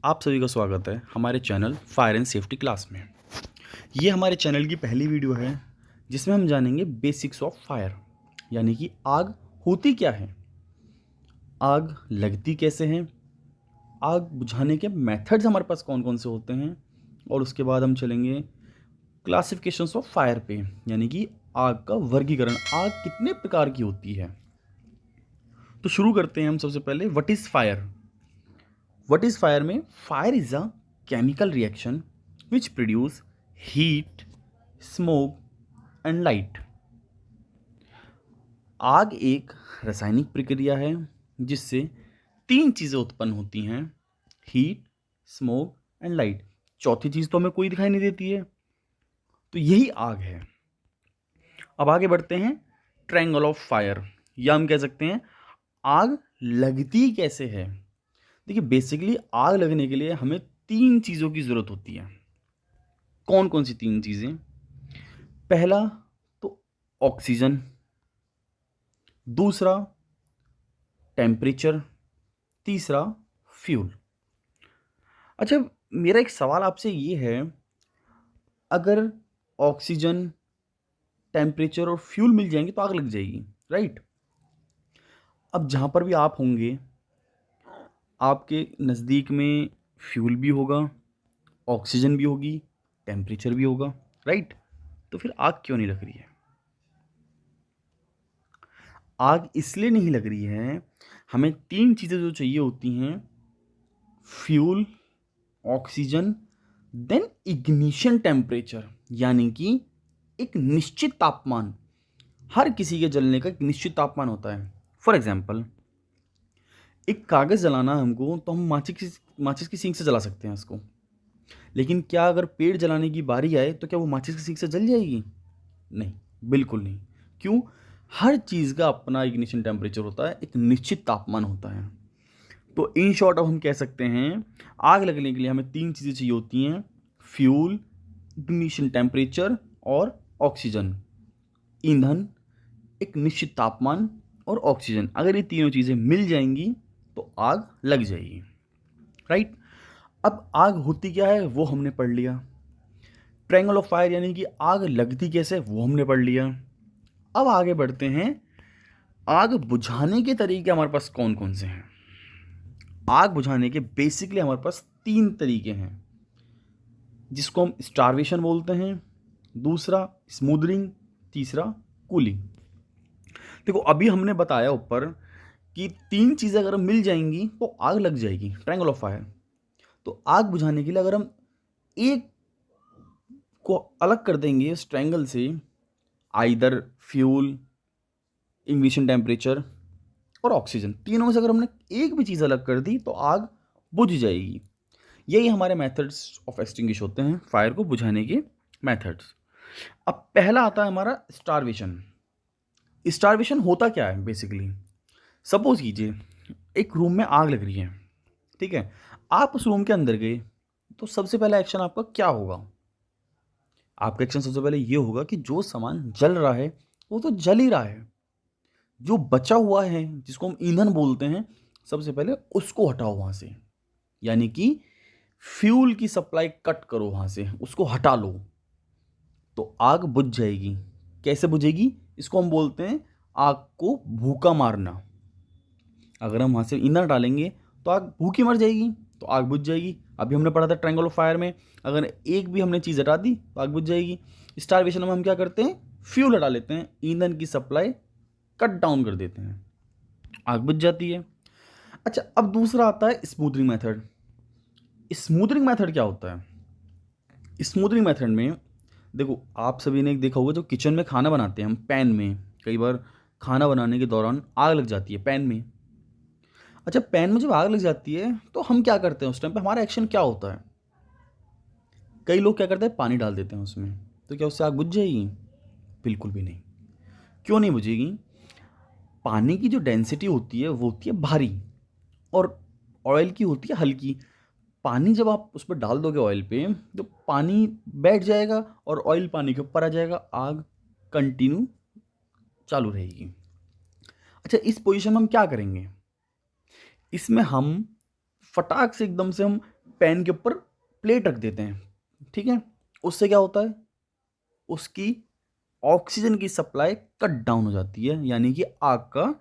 आप सभी का स्वागत है हमारे channel fire and safety class में। ये हमारे चैनल की पहली वीडियो है जिसमें हम जानेंगे बेसिक्स ऑफ फायर, यानी कि आग होती क्या है, आग लगती कैसे हैं, आग बुझाने के मेथड्स हमारे पास कौन कौन से होते हैं, और उसके बाद हम चलेंगे क्लासिफिकेशंस ऑफ फायर पे, यानी कि आग का वर्गीकरण, आग कितने प्रकार की होती है। तो शुरू करते हैं हम सबसे पहले what is fire. What is fire में fire is a chemical reaction which produce heat, smoke and light. आग एक रासायनिक प्रक्रिया है जिससे तीन चीज़ें उत्पन्न होती हैं, हीट, स्मोक एंड लाइट। चौथी चीज़ तो हमें कोई दिखाई नहीं देती है, तो यही आग है। अब आगे बढ़ते हैं ट्रायंगल ऑफ फायर, या हम कह सकते हैं आग लगती कैसे है। देखिए, बेसिकली आग लगने के लिए हमें तीन चीज़ों की ज़रूरत होती है। कौन कौन सी तीन चीज़ें? पहला तो ऑक्सीजन, दूसरा टेम्परेचर, तीसरा फ्यूल। अच्छा, मेरा एक सवाल आपसे ये है, अगर ऑक्सीजन, टेम्परेचर और फ्यूल मिल जाएंगे तो आग लग जाएगी, राइट? अब जहाँ पर भी आप होंगे, आपके नज़दीक में फ्यूल भी होगा, ऑक्सीजन भी होगी, टेम्परेचर भी होगा, राइट? तो फिर आग क्यों नहीं लग रही है? आग इसलिए नहीं लग रही है, हमें तीन चीज़ें जो चाहिए होती हैं, fuel, oxygen, then ignition temperature, यानी कि एक निश्चित तापमान। हर किसी के जलने का एक निश्चित तापमान होता है। फॉर एग्जाम्पल, एक कागज़ जलाना है हमको, तो हम माचिस की सींक से जला सकते हैं उसको। लेकिन क्या अगर पेड़ जलाने की बारी आए तो क्या वो माचिस की सींक से जल जाएगी? नहीं, बिल्कुल नहीं। क्यों? हर चीज़ का अपना इग्निशन टेम्परेचर होता है, एक निश्चित तापमान होता है। तो इन शॉर्ट अब हम कह सकते हैं आग लगने के लिए हमें तीन चीज़ें चाहिए होती हैं, फ्यूल, इग्निशन टेम्परेचर और ऑक्सीजन। ईंधन, एक निश्चित तापमान और ऑक्सीजन। अगर ये तीनों चीज़ें मिल जाएंगी तो आग लग जाएगी, राइट? अब आग होती क्या है वो हमने पढ़ लिया। ट्रायंगल ऑफ फायर यानी कि आग लगती कैसे वो हमने पढ़ लिया। अब आगे बढ़ते हैं, आग बुझाने के तरीके हमारे पास कौन कौन से हैं। आग बुझाने के बेसिकली हमारे पास तीन तरीके हैं, जिसको हम स्टारवेशन बोलते हैं, दूसरा स्मूदरिंग, तीसरा कूलिंग। देखो, अभी हमने बताया ऊपर कि तीन चीज़ें अगर मिल जाएंगी तो आग लग जाएगी, ट्रायंगल ऑफ फायर। तो आग बुझाने के लिए अगर हम एक को अलग कर देंगे इस ट्रायंगल से, आइदर फ्यूल, इग्निशन टेम्परेचर और ऑक्सीजन, तीनों में से अगर हमने एक भी चीज़ अलग कर दी तो आग बुझ जाएगी। यही हमारे मेथड्स ऑफ एक्सटिंग्विश होते हैं, फायर को बुझाने के मेथड्स। अब पहला आता है हमारा स्टारवेशन। स्टारवेशन होता क्या है बेसिकली? सपोज कीजिए एक रूम में आग लग रही है, ठीक है? आप उस रूम के अंदर गए, तो सबसे पहला एक्शन आपका क्या होगा? आपका एक्शन सबसे पहले ये होगा कि जो सामान जल रहा है वो तो जल ही रहा है, जो बचा हुआ है जिसको हम ईंधन बोलते हैं, सबसे पहले उसको हटाओ वहाँ से। यानी कि फ्यूल की सप्लाई कट करो वहाँ से, उसको हटा लो, तो आग बुझ जाएगी। कैसे बुझेगी? इसको हम बोलते हैं आग को भूखा मारना। अगर हम वहाँ से ईंधन डालेंगे तो आग भूखी मर जाएगी, तो आग बुझ जाएगी। अभी हमने पढ़ा था ट्रायंगल ऑफ फायर में, अगर एक भी हमने चीज़ हटा दी तो आग बुझ जाएगी। स्टारवेशन में हम क्या करते हैं? फ्यूल हटा लेते हैं, ईंधन की सप्लाई कट डाउन कर देते हैं, आग बुझ जाती है। अच्छा, अब दूसरा आता है स्मूथनिंग मेथड। स्मूथनिंग मेथड क्या होता है? स्मूथनिंग मेथड में देखो, आप सभी ने देखा होगा, जो किचन में खाना बनाते हैं हम पैन में, कई बार खाना बनाने के दौरान आग लग जाती है पैन में। अच्छा, पैन में जब आग लग जाती है तो हम क्या करते हैं? उस टाइम पे हमारा एक्शन क्या होता है? कई लोग क्या करते हैं, पानी डाल देते हैं उसमें। तो क्या उससे आग बुझ जाएगी? बिल्कुल भी नहीं। क्यों नहीं बुझेगी? पानी की जो डेंसिटी होती है वो होती है भारी, और ऑयल की होती है हल्की। पानी जब आप उस पर डाल दोगे ऑयल पे, तो पानी बैठ जाएगा और ऑयल पानी के ऊपर आ जाएगा, आग कंटिन्यू चालू रहेगी। अच्छा, इस पोजीशन में हम क्या करेंगे? इसमें हम फटाक से एकदम से हम पेन के ऊपर प्लेट रख देते हैं, ठीक है। उससे क्या होता है, उसकी ऑक्सीजन की सप्लाई कट डाउन हो जाती है, यानी कि आग का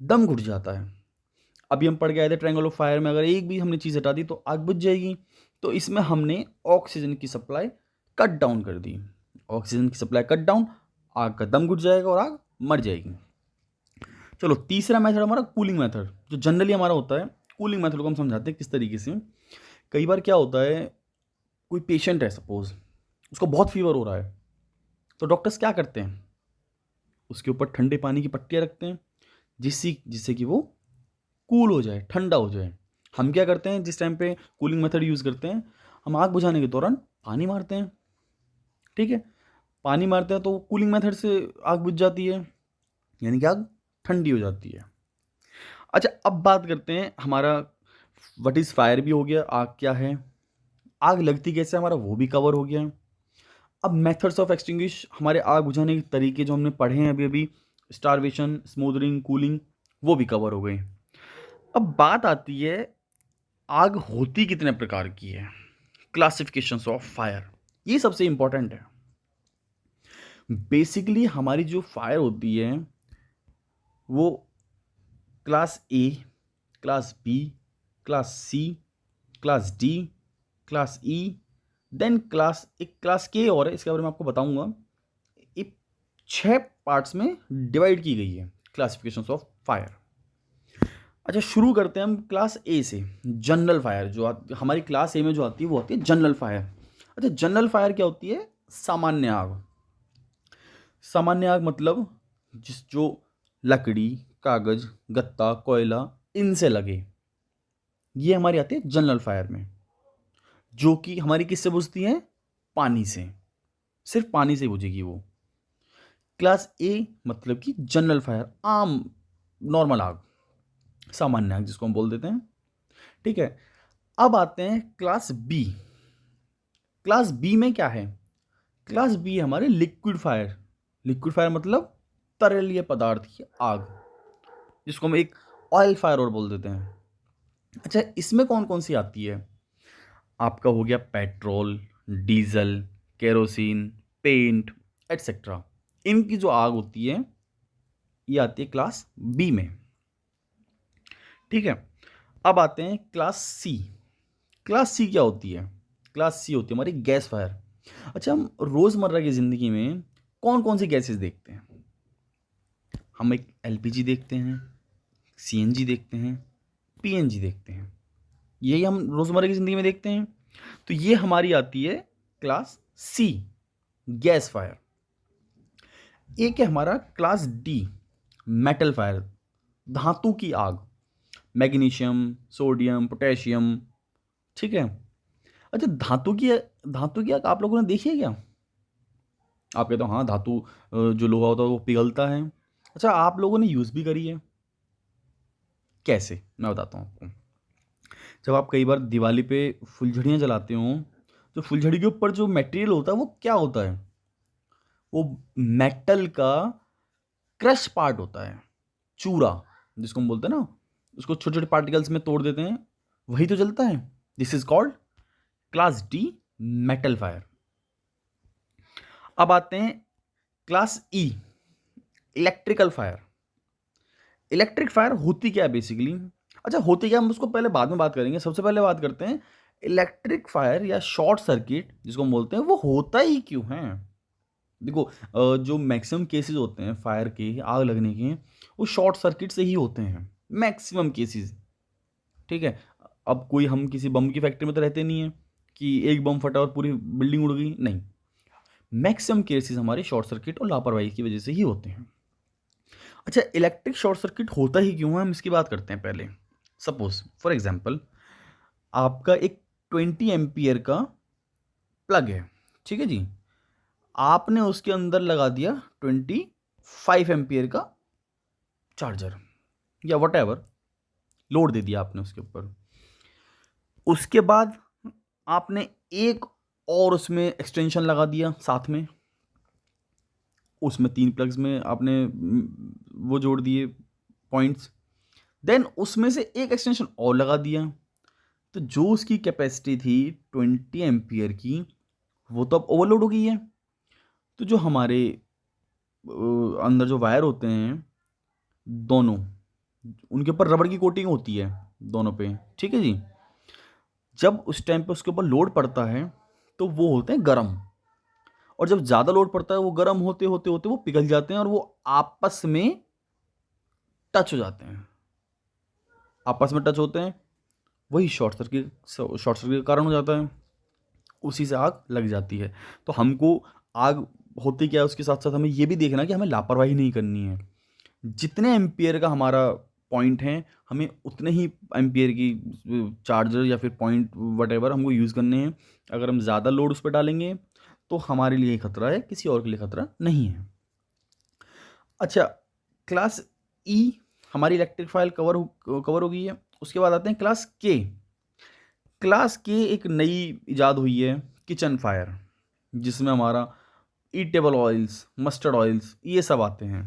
दम घुट जाता है। अभी हम पढ़ के आए थे ट्रायंगल ऑफ फायर में, अगर एक भी हमने चीज़ हटा दी तो आग बुझ जाएगी। तो इसमें हमने ऑक्सीजन की सप्लाई कट डाउन कर दी। ऑक्सीजन की सप्लाई कट डाउन, आग का दम घुट जाएगा और आग मर जाएगी। चलो तीसरा मेथड हमारा कूलिंग मेथड, जो जनरली हमारा होता है। कूलिंग मेथड को हम समझाते हैं किस तरीके से। कई बार क्या होता है, कोई पेशेंट है सपोज, उसको बहुत फीवर हो रहा है, तो डॉक्टर्स क्या करते हैं, उसके ऊपर ठंडे पानी की पट्टियाँ रखते हैं, जिससे जिससे कि वो कूल हो जाए, ठंडा हो जाए। हम क्या करते हैं जिस टाइम पे कूलिंग मेथड यूज़ करते हैं, हम आग बुझाने के दौरान पानी मारते हैं, ठीक है। पानी मारते हैं तो कूलिंग मेथड से आग बुझ जाती है, यानी कि आग ठंडी हो जाती है। अच्छा, अब बात करते हैं हमारा व्हाट इज़ फायर भी हो गया, आग क्या है, आग लगती कैसे हमारा वो भी कवर हो गया। अब मेथड्स ऑफ एक्सटिंग्विश, हमारे आग बुझाने के तरीके जो हमने पढ़े हैं अभी अभी, स्टारवेशन, स्मोदरिंग, कूलिंग, वो भी कवर हो गए। अब बात आती है आग होती कितने प्रकार की है, क्लासिफिकेशंस ऑफ फायर, ये सबसे इंपॉर्टेंट है। बेसिकली हमारी जो फायर होती है वो class A, class B, class C, class D, class E, then class, एक क्लास के और है, इसके बारे में आपको बताऊंगा। ये 6 पार्ट्स में डिवाइड की गई है क्लासिफिकेशंस ऑफ फायर। अच्छा, शुरू करते हैं हम क्लास ए से। जनरल फायर जो हमारी क्लास ए में जो आती है वो आती है जनरल फायर। अच्छा, जनरल फायर क्या होती है, सामान्य आग। सामान्य आग मतलब जो लकड़ी, कागज, गत्ता, कोयला, इनसे लगे, ये हमारी आती है जनरल फायर में, जो कि हमारी किससे बुझती है, पानी से, सिर्फ पानी से बुझेगी वो। क्लास ए मतलब कि जनरल फायर, आम नॉर्मल आग, सामान्य आग जिसको हम बोल देते हैं, ठीक है। अब आते हैं क्लास बी। क्लास बी में क्या है, क्लास बी हमारे लिक्विड फायर। लिक्विड फायर मतलब तरलीय पदार्थ की आग, जिसको हम एक ऑयल फायर और बोल देते हैं। अच्छा, इसमें कौन कौन सी आती है, आपका हो गया petrol, diesel, kerosene, paint, etcetera. इनकी जो आग होती है ये आती है क्लास बी में, ठीक है। अब आते हैं क्लास सी। क्लास सी क्या होती है, क्लास सी होती है हमारी गैस फायर। अच्छा, हम रोज़मर्रा की ज़िंदगी में कौन कौन सी गैसेस देखते हैं, हम एक एलपीजी देखते हैं, सीएनजी देखते हैं, पीएनजी देखते हैं, यही हम रोज़मर्रा की ज़िंदगी में देखते हैं। तो ये हमारी आती है क्लास सी, गैस फायर। एक है हमारा क्लास डी, मेटल फायर, धातु की आग, मैग्नीशियम, सोडियम, पोटेशियम, ठीक है। अच्छा, धातु की आग आप लोगों ने देखी है क्या, आप कहते हो हाँ धातु, जो लोहा होता है वो पिघलता है। अच्छा, आप लोगों ने यूज़ भी करी है, कैसे, मैं बताता हूँ आपको। जब आप कई बार दिवाली पे फुलझड़ियाँ जलाते हो, तो फुलझड़ी के ऊपर जो मटेरियल होता है वो क्या होता है, वो मेटल का क्रश पार्ट होता है, चूरा जिसको हम बोलते हैं ना, उसको छोटे छोटे पार्टिकल्स में तोड़ देते हैं, वही तो जलता है। This is called class D, metal fire. अब आते हैं क्लास ई, इलेक्ट्रिकल फायर। इलेक्ट्रिक फायर होती क्या है बेसिकली, अच्छा होती क्या, हम उसको पहले बाद में बात करेंगे। सबसे पहले बात करते हैं इलेक्ट्रिक फायर या शॉर्ट सर्किट जिसको हम बोलते हैं, वो होता ही क्यों है। देखो, जो मैक्सिमम केसेस होते हैं फायर के, आग लगने के, वो शॉर्ट सर्किट से ही होते हैं, मैक्सिमम केसेस, ठीक है। अब कोई, हम किसी बम की फैक्ट्री में तो रहते नहीं है कि एक बम फटा और पूरी बिल्डिंग उड़ गई, नहीं। मैक्सिमम केसेस हमारे शॉर्ट सर्किट और लापरवाही की वजह से ही होते हैं। अच्छा, इलेक्ट्रिक शॉर्ट सर्किट होता ही क्यों है, हम इसकी बात करते हैं पहले। सपोज फॉर एग्जांपल, आपका एक 20 एम्पियर का प्लग है, ठीक है जी, आपने उसके अंदर लगा दिया 25 एम्पियर का चार्जर या वट एवर, लोड दे दिया आपने उसके ऊपर। उसके बाद आपने एक और उसमें एक्सटेंशन लगा दिया साथ में, उसमें 3 प्लग्स में आपने वो जोड़ दिए पॉइंट्स, देन उसमें से एक एक्सटेंशन और लगा दिया, तो जो उसकी कैपेसिटी थी 20 एम्पियर की, वो तो अब ओवरलोड हो गई है। तो जो हमारे अंदर जो वायर होते हैं दोनों, उनके ऊपर रबड़ की कोटिंग होती है दोनों पे, ठीक है जी। जब उस टाइम पे उसके ऊपर लोड पड़ता है तो वो होते हैं गर्म, और जब ज़्यादा लोड पड़ता है वो गर्म होते होते होते वो पिघल जाते हैं और वो आपस में टच हो जाते हैं। आपस में टच होते हैं, वही शॉर्ट सर्किट के कारण हो जाता है, उसी से आग लग जाती है। तो हमको आग होती क्या है, उसके साथ साथ हमें ये भी देखना है कि हमें लापरवाही नहीं करनी है। जितने एम्पियर का हमारा पॉइंट है, हमें उतने ही एम्पियर की चार्जर या फिर पॉइंट वटेवर हमको यूज़ करने हैं। अगर हम ज़्यादा लोड उस पर डालेंगे तो हमारे लिए खतरा है, किसी और के लिए खतरा नहीं है। अच्छा, क्लास ई हमारी इलेक्ट्रिक फाइल कवर हो गई है। उसके बाद आते हैं क्लास के। क्लास के एक नई इजाद हुई है, किचन फायर, जिसमें हमारा ईटेबल ऑयल्स, मस्टर्ड ऑयल्स, ये सब आते हैं।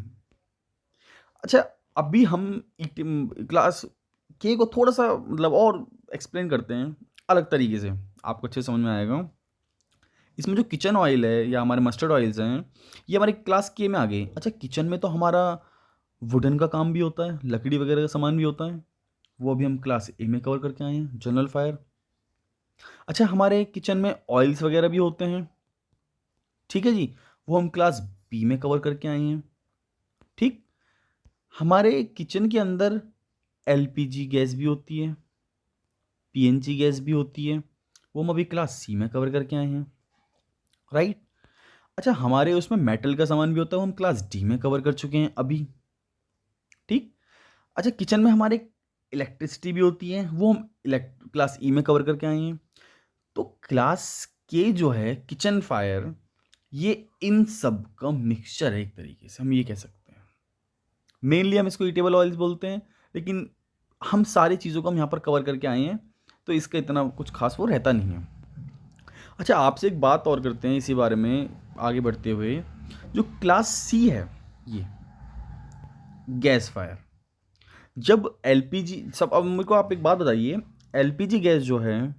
अच्छा, अभी हम क्लास के को थोड़ा सा मतलब और एक्सप्लेन करते हैं अलग तरीके से, आपको अच्छे समझ में आएगा। इसमें जो किचन ऑयल है या हमारे मस्टर्ड ऑयल्स हैं, ये हमारे क्लास के में आ गए। अच्छा, किचन में तो हमारा वुडन का काम भी होता है, लकड़ी वगैरह का सामान भी होता है, वो अभी हम क्लास ए में कवर करके आए हैं, जनरल फायर। अच्छा, हमारे किचन में ऑयल्स वगैरह भी होते हैं, ठीक है जी, वो हम क्लास बी में कवर करके आए हैं। ठीक, हमारे किचन के अंदर एलपीजी गैस भी होती है, पीएनजी गैस भी होती है, वो हम अभी क्लास सी में कवर करके आए हैं, राइट। अच्छा, हमारे उसमें मेटल का सामान भी होता है, वो हम क्लास डी में कवर कर चुके हैं अभी, ठीक। अच्छा, किचन में हमारे इलेक्ट्रिसिटी भी होती है, वो हम क्लास ई में कवर करके आए हैं। तो क्लास के जो है किचन फायर, ये इन सब का मिक्सचर है, एक तरीके से हम ये कह सकते हैं। मेनली हम इसको ईटेबल ऑयल्स बोलते हैं, लेकिन हम सारी चीज़ों को हम यहाँ पर कवर करके आए हैं, तो इसका इतना कुछ खास वो रहता नहीं है। अच्छा, आपसे एक बात और करते हैं इसी बारे में आगे बढ़ते हुए। जो क्लास सी है, ये गैस फायर, जब एलपीजी सब, अब मेरे को आप एक बात बताइए, एलपीजी गैस जो है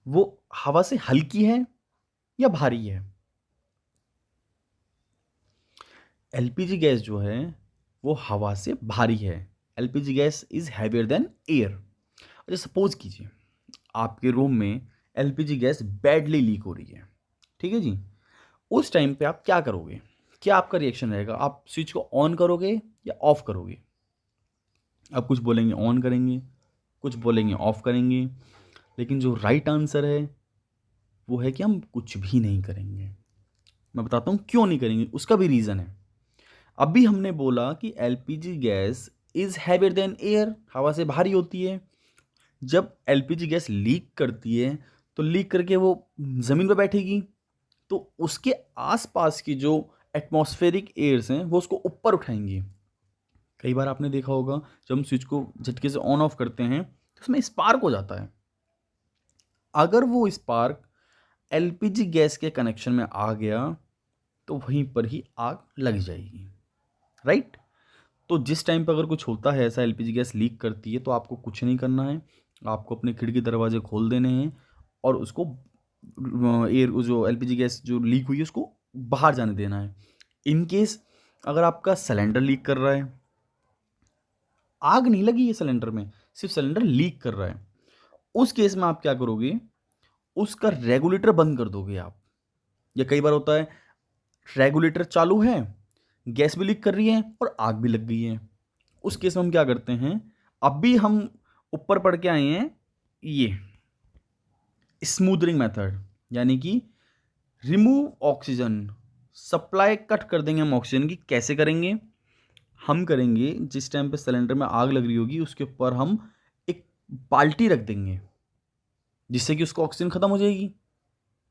वो हवा से हल्की है या भारी है? एलपीजी गैस जो है वो हवा से भारी है। LPG gas is heavier than air. अच्छा, सपोज कीजिए आपके रूम में एलपीजी गैस बैडली लीक हो रही है, ठीक है जी। उस टाइम पे आप क्या करोगे? क्या आपका रिएक्शन रहेगा? आप स्विच को ऑन करोगे या ऑफ करोगे? आप कुछ बोलेंगे ऑन करेंगे, कुछ बोलेंगे ऑफ करेंगे, लेकिन जो राइट आंसर है वो है कि हम कुछ भी नहीं करेंगे। मैं बताता हूँ क्यों नहीं करेंगे, उसका भी रीज़न है। अभी हमने बोला कि LPG gas is heavier than air, हवा से भारी होती है। जब एलपीजी गैस लीक करती है तो लीक करके वो ज़मीन पर बैठेगी, तो उसके आसपास की जो एटमॉस्फेरिक एयर्स हैं वो उसको ऊपर उठाएंगी। कई बार आपने देखा होगा जब हम स्विच को झटके से ऑन ऑफ करते हैं तो उसमें स्पार्क हो जाता है। अगर वो स्पार्क एलपीजी गैस के कनेक्शन में आ गया तो वहीं पर ही आग लग जाएगी, राइट। तो जिस टाइम पर अगर कुछ होता है ऐसा, एलपीजी गैस लीक करती है, तो आपको कुछ नहीं करना है, आपको अपने खिड़की दरवाजे खोल देने हैं और उसको एयर, जो एलपीजी गैस जो लीक हुई है उसको बाहर जाने देना है। इन केस अगर आपका सिलेंडर लीक कर रहा है, आग नहीं लगी है सिलेंडर में, सिर्फ सिलेंडर लीक कर रहा है, उस केस में आप क्या करोगे? उसका रेगुलेटर बंद कर दोगे आप। या कई बार होता है रेगुलेटर चालू है, गैस भी लीक कर रही है और आग भी लग गई है। उस केस में हम क्या करते हैं? अभी हम ऊपर पढ़ के आए हैं ये स्मूथनिंग मेथड, यानी कि रिमूव ऑक्सीजन, सप्लाई कट कर देंगे हम ऑक्सीजन की। कैसे करेंगे? हम करेंगे, जिस टाइम पे सिलेंडर में आग लग रही होगी उसके ऊपर हम एक बाल्टी रख देंगे, जिससे कि उसको ऑक्सीजन खत्म हो जाएगी,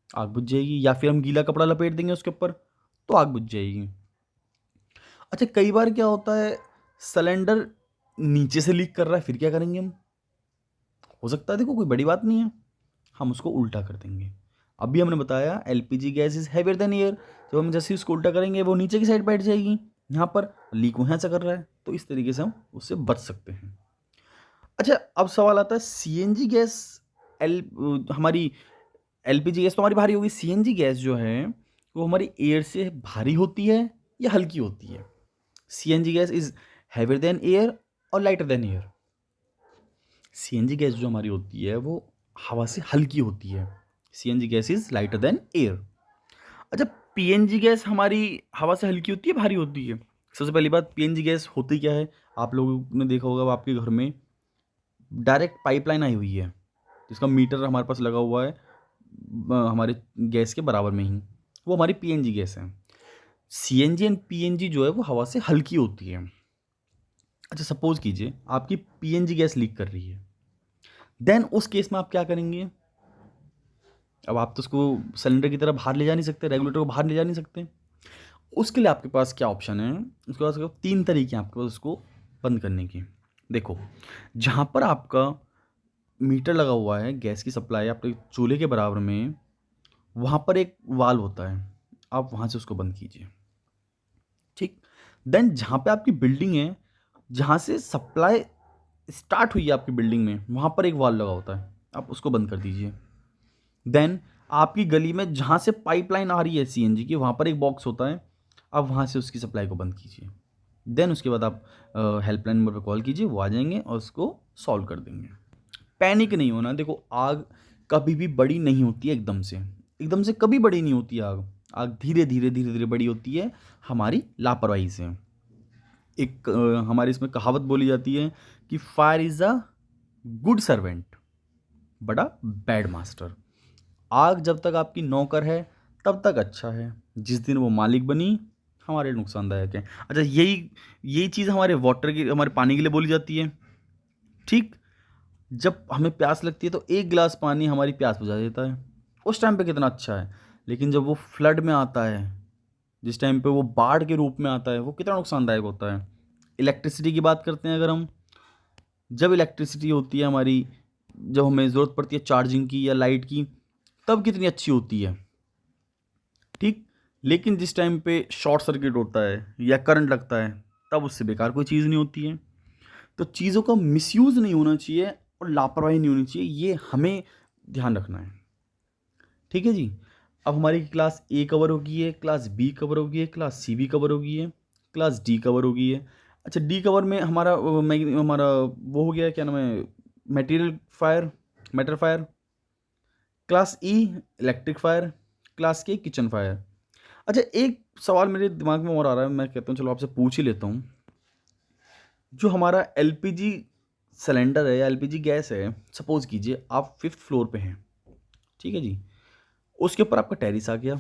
आग बुझ जाएगी। या फिर हम गीला कपड़ा लपेट देंगे उसके ऊपर तो आग बुझ जाएगी। अच्छा, कई बार क्या होता है, सिलेंडर नीचे से लीक कर रहा है, फिर क्या करेंगे हम? हो सकता है, देखो कोई बड़ी बात नहीं है, हम उसको उल्टा कर देंगे। अभी हमने बताया LPG gas is heavier than air, जब हम जैसे ही उसको उल्टा करेंगे वो नीचे की साइड बैठ जाएगी, यहाँ पर लीक वहाँ से कर रहा है, तो इस तरीके से हम उससे बच सकते हैं। अच्छा, अब सवाल आता है सीएनजी गैस एल हमारी एलपीजी गैस तो हमारी भारी होगी, सीएनजी गैस जो है वो हमारी एयर से भारी होती है या हल्की होती है? CNG gas is heavier than air और lighter than air. CNG gas जो हमारी होती है वो हवा से हल्की होती है। CNG gas is lighter than air. अच्छा, पीएनजी गैस हमारी हवा से हल्की होती है, भारी होती है? सबसे पहली बात, पीएनजी गैस होती क्या है? आप लोगों ने देखा होगा आपके घर में डायरेक्ट पाइपलाइन आई हुई है, जिसका मीटर हमारे पास लगा हुआ है हमारे गैस के बराबर में ही, वो हमारी पीएनजी गैस है। सीएनजी एंड पीएनजी जो है वो हवा से हल्की होती है। अच्छा, सपोज कीजिए आपकी पीएनजी गैस लीक कर रही है, देन उस केस में आप क्या करेंगे? अब आप तो उसको सिलेंडर की तरह बाहर ले जा नहीं सकते, रेगुलेटर को बाहर ले जा नहीं सकते। उसके लिए आपके पास क्या ऑप्शन है? उसके पास 3 तरीके हैं आपके पास उसको बंद करने के। देखो, जहाँ पर आपका मीटर लगा हुआ है, गैस की सप्लाई आपके चूल्हे के बराबर में, वहाँ पर एक वाल्व होता है, आप वहाँ से उसको बंद कीजिए। ठीक। देन जहाँ पे आपकी बिल्डिंग है, जहाँ से सप्लाई स्टार्ट हुई है आपकी बिल्डिंग में, वहाँ पर एक वाल्व लगा होता है, आप उसको बंद कर दीजिए। देन आपकी गली में जहाँ से पाइपलाइन आ रही है सीएनजी की, वहाँ पर एक बॉक्स होता है, आप वहाँ से उसकी सप्लाई को बंद कीजिए। देन उसके बाद आप हेल्पलाइन नंबर पर कॉल कीजिए, वो आ जाएंगे और उसको सॉल्व कर देंगे। पैनिक नहीं होना। देखो, आग कभी भी बड़ी नहीं होती है एकदम से कभी बड़ी नहीं होती आग। आग धीरे धीरे धीरे धीरे बड़ी होती है हमारी लापरवाही से। एक हमारे इसमें कहावत बोली जाती है कि fire is a good servant but a bad master. आग जब तक आपकी नौकर है तब तक अच्छा है, जिस दिन वो मालिक बनी हमारे लिए नुकसानदायक है। अच्छा, यही यही चीज़ हमारे पानी के लिए बोली जाती है। ठीक। जब हमें प्यास लगती है तो एक गिलास पानी हमारी प्यास बुझा देता है, उस टाइम पे कितना अच्छा है। लेकिन जब वो फ्लड में आता है, जिस टाइम पे वो बाढ़ के रूप में आता है, वो कितना नुकसानदायक होता है। इलेक्ट्रिसिटी की बात करते हैं अगर हम, जब इलेक्ट्रिसिटी होती है हमारी, जब हमें ज़रूरत पड़ती है चार्जिंग की या लाइट की, तब कितनी अच्छी होती है। ठीक। लेकिन जिस टाइम पे शॉर्ट सर्किट होता है या करंट लगता है, तब उससे बेकार कोई चीज़ नहीं होती है। तो चीज़ों का मिसयूज़ नहीं होना चाहिए और लापरवाही नहीं होनी चाहिए, ये हमें ध्यान रखना है। ठीक है जी। अब हमारी क्लास ए कवर हो गई है, क्लास बी कवर हो गई है, क्लास सी भी कवर हो गई है, क्लास डी कवर हो गई है। अच्छा, डी कवर में हमारा वो हो गया, क्या नाम है, material fire, matter fire. Class ई इलेक्ट्रिक फायर, क्लास के किचन फायर। अच्छा, एक सवाल मेरे दिमाग में और आ रहा है, मैं कहता हूँ चलो आपसे पूछ ही लेता हूँ। जो हमारा एलपीजी सिलेंडर है या एलपीजी गैस है, सपोज कीजिए आप 5th फ्लोर पे हैं, ठीक है जी। उसके ऊपर आपका टेरिस आ गया,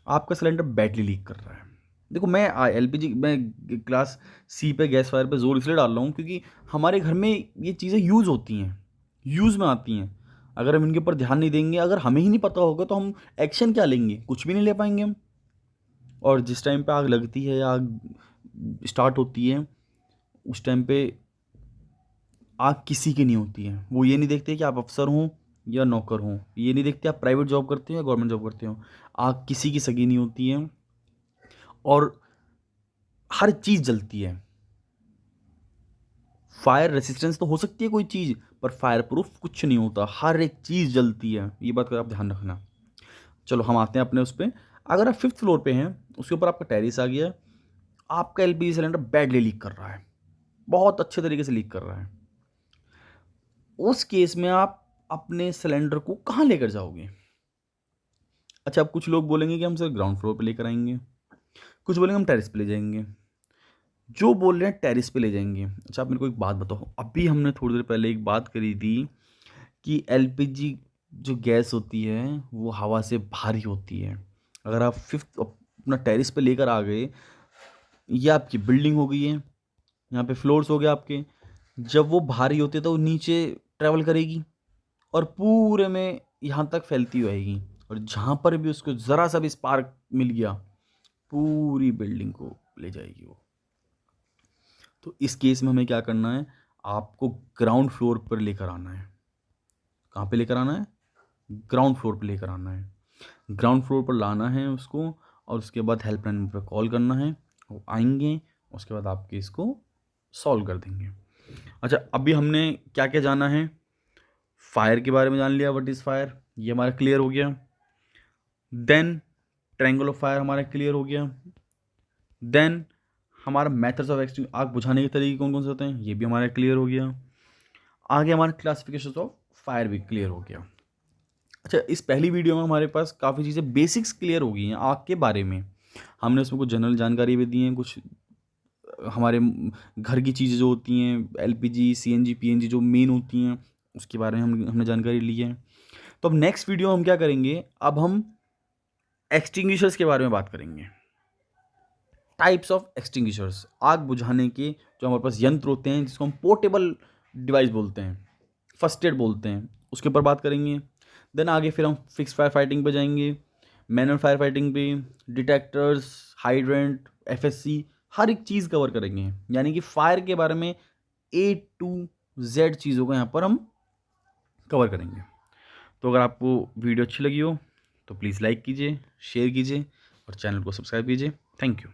आपका सिलेंडर बैडली लीक कर रहा है। देखो, मैं एलपीजी मैं क्लास सी पे गैस फायर पे जोर इसलिए डाल रहा हूँ क्योंकि हमारे घर में ये चीज़ें यूज़ होती हैं, यूज़ में आती हैं। अगर हम इनके ऊपर ध्यान नहीं देंगे, अगर हमें ही नहीं पता होगा, तो हम एक्शन क्या लेंगे? कुछ भी नहीं ले पाएंगे हम। और जिस टाइम पे आग लगती है या आग स्टार्ट होती है, उस टाइम पे आग किसी की नहीं होती है। वो ये नहीं देखते कि आप अफसर हों या नौकर हों, ये नहीं देखते आप प्राइवेट जॉब करते हो या गवर्नमेंट जॉब करते हो। आग किसी की सगी नहीं होती है और हर चीज़ जलती है। फायर रेसिस्टेंस तो हो सकती है कोई चीज़, पर फायर प्रूफ कुछ नहीं होता, हर एक चीज़ जलती है, ये बात का आप ध्यान रखना। चलो हम आते हैं अपने उस पर। अगर आप 5th फ्लोर पे हैं, उसके ऊपर आपका टेरिस आ गया, आपका एलपीजी सिलेंडर बैडली लीक कर रहा है, बहुत अच्छे तरीके से लीक कर रहा है। उस केस में आप अपने सिलेंडर को कहाँ लेकर जाओगे? अच्छा, अब कुछ लोग बोलेंगे कि हम सर ग्राउंड फ्लोर पे लेकर आएंगे, कुछ बोलेंगे हम टेरिस पे ले जाएंगे। जो बोल रहे हैं टेरिस पे ले जाएंगे। अच्छा, आप मेरे को एक बात बताओ, अभी हमने थोड़ी देर पहले एक बात करी थी कि एलपीजी जो गैस होती है वो हवा से भारी होती है। अगर आप 5th अपना टेरिस पे लेकर आ गए, ये आपकी बिल्डिंग हो गई है, यहाँ पे फ्लोर्स हो गए आपके, जब वो भारी होते तो वो नीचे ट्रैवल करेगी और पूरे में यहाँ तक फैलती हुई आएगी, और जहाँ पर भी उसको ज़रा सा भी स्पार्क मिल गया, पूरी बिल्डिंग को ले जाएगी वो। तो इस केस में हमें क्या करना है? आपको ग्राउंड फ्लोर पर लेकर आना है। कहाँ पे लेकर आना है? ग्राउंड फ्लोर पर लेकर आना है। ग्राउंड फ्लोर पर लाना है उसको, और उसके बाद हेल्पलाइन पर कॉल करना है, वो आएंगे, उसके बाद आपके इसको सॉल्व कर देंगे। अच्छा, अभी हमने क्या क्या जाना है, फायर के बारे में जान लिया, व्हाट इज़ फायर, ये हमारा क्लियर हो गया। देन ट्रायंगल ऑफ फायर हमारा क्लियर हो गया। देन हमारा मेथड्स ऑफ एक्सटिंग, आग बुझाने के तरीके कौन कौन से होते हैं, ये भी हमारा क्लियर हो गया। आगे हमारा क्लासिफिकेशन ऑफ फायर भी क्लियर हो गया। अच्छा, इस पहली वीडियो में हमारे पास काफ़ी चीज़ें बेसिक्स क्लियर हो गई हैं आग के बारे में। हमने उसमें कुछ जनरल जानकारी भी दी है, कुछ हमारे घर की चीज़ें जो होती हैं, एलपीजी, सीएनजी, पीएनजी जो मेन होती हैं, उसके बारे में हमने जानकारी ली है। तो अब नेक्स्ट वीडियो हम क्या करेंगे, अब हम एक्सटिंग्विशर्स के बारे में बात करेंगे। टाइप्स ऑफ एक्सटिंग्विशर्स, आग बुझाने के जो हमारे पास यंत्र होते हैं, जिसको हम पोर्टेबल डिवाइस बोलते हैं, फर्स्ट एड बोलते हैं, उसके ऊपर बात करेंगे। देन आगे फिर हम फिक्स फायर फाइटिंग पे जाएंगे, मैनुअल फायर फाइटिंग पे, डिटेक्टर्स, हाइड्रेंट, एफएससी, हर एक चीज़ कवर करेंगे। यानी कि फायर के बारे में A to Z चीज़ों को यहाँ पर हम कवर करेंगे। तो अगर आपको वीडियो अच्छी लगी हो तो प्लीज़ लाइक कीजिए, शेयर कीजिए और चैनल को सब्सक्राइब कीजिए। Thank you.